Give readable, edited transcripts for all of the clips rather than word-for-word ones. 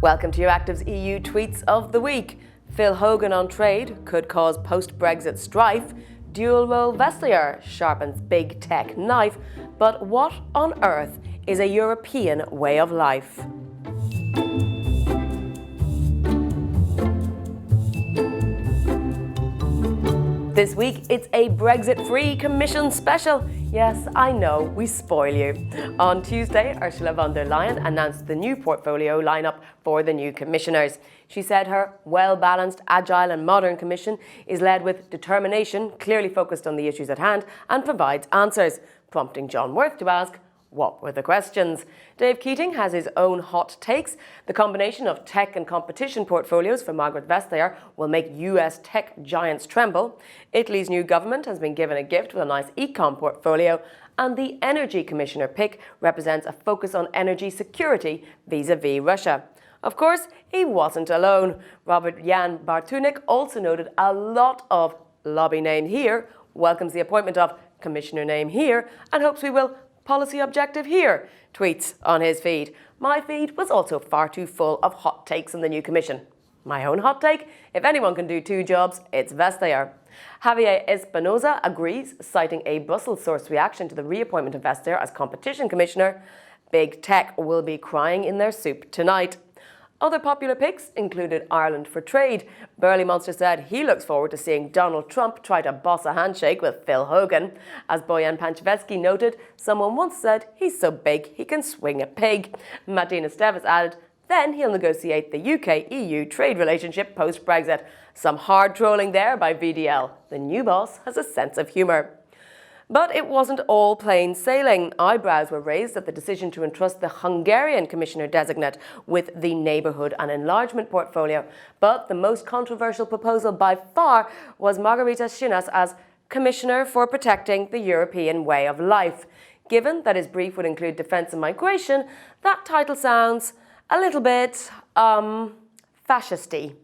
Welcome to your Actives EU Tweets of the Week. Phil Hogan on trade could cause post-Brexit strife. Dual role Vestager sharpens big tech knife. But what on earth is a European way of life? This week, it's a Brexit-free Commission special. Yes, I know, we spoil you. On Tuesday, Ursula von der Leyen announced the new portfolio lineup for the new commissioners. She said her well-balanced, agile and modern commission is led with determination, clearly focused on the issues at hand, and provides answers, prompting John Worth to ask, what were the questions? Dave Keating has his own hot takes. The combination of tech and competition portfolios for Margaret Vestager will make US tech giants tremble. Italy's new government has been given a gift with a nice econ portfolio. And the Energy Commissioner pick represents a focus on energy security vis-à-vis Russia. Of course, he wasn't alone. Robert Jan Bartunek also noted a lot of lobby name here, welcomes the appointment of Commissioner name here, and hopes we will policy objective here, tweets on his feed. My feed was also far too full of hot takes on the new commission. My own hot take? If anyone can do two jobs, it's Vestager. Javier Espinosa agrees, citing a Brussels-sourced reaction to the reappointment of Vestager as competition commissioner. Big tech will be crying in their soup tonight. Other popular picks included Ireland for Trade. Burley Monster said he looks forward to seeing Donald Trump try to boss a handshake with Phil Hogan. As Bojan Panchevsky noted, someone once said he's so big he can swing a pig. Martina Steves added, then he'll negotiate the UK-EU trade relationship post-Brexit. Some hard trolling there by VDL. The new boss has a sense of humour. But it wasn't all plain sailing. Eyebrows were raised at the decision to entrust the Hungarian commissioner-designate with the neighbourhood and enlargement portfolio. But the most controversial proposal by far was Margarita Sinas as Commissioner for Protecting the European Way of Life. Given that his brief would include defence and migration, that title sounds a little bit, fascisty.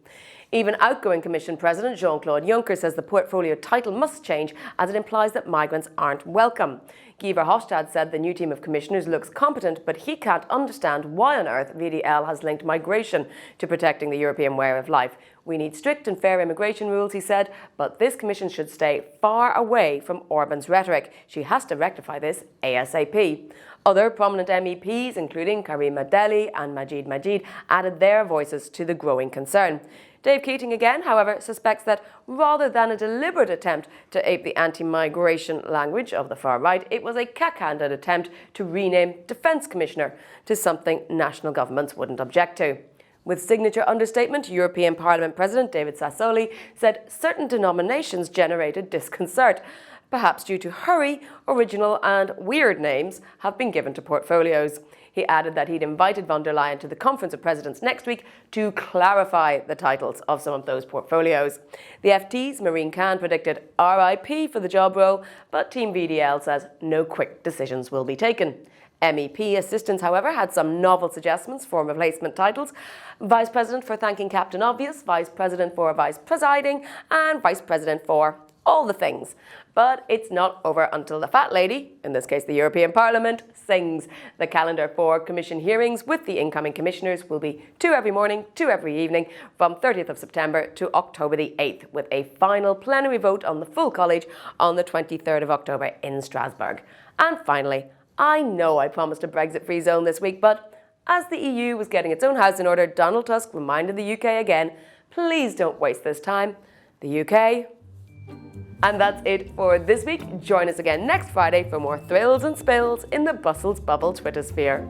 Even outgoing Commission President Jean-Claude Juncker says the portfolio title must change as it implies that migrants aren't welcome. Guy Verhofstadt said the new team of commissioners looks competent, but he can't understand why on earth VDL has linked migration to protecting the European way of life. We need strict and fair immigration rules, he said, but this commission should stay far away from Orban's rhetoric. She has to rectify this ASAP. Other prominent MEPs, including Karima Delli and Majid, added their voices to the growing concern. Dave Keating again, however, suspects that rather than a deliberate attempt to ape the anti-migration language of the far right, it was a cack-handed attempt to rename Defence Commissioner to something national governments wouldn't object to. With signature understatement, European Parliament President David Sassoli said certain denominations generated disconcert. Perhaps due to hurry, original and weird names have been given to portfolios. He added that he'd invited von der Leyen to the Conference of Presidents next week to clarify the titles of some of those portfolios. The FT's Marine Khan predicted RIP for the job role, but Team VDL says no quick decisions will be taken. MEP assistants, however, had some novel suggestions for replacement titles. Vice President for Thanking Captain Obvious, Vice President for Vice Presiding, and Vice President for all the things. But it's not over until the fat lady, in this case the European Parliament, sings. The calendar for Commission hearings with the incoming commissioners will be 2 every morning, 2 every evening from 30th of September to October the 8th, with a final plenary vote on the full college on the 23rd of October in Strasbourg. And finally, I know I promised a Brexit-free zone this week, but as the EU was getting its own house in order, Donald Tusk reminded the UK again, please don't waste this time. The UK. And that's it for this week. Join us again next Friday for more thrills and spills in the Brussels bubble Twitter sphere.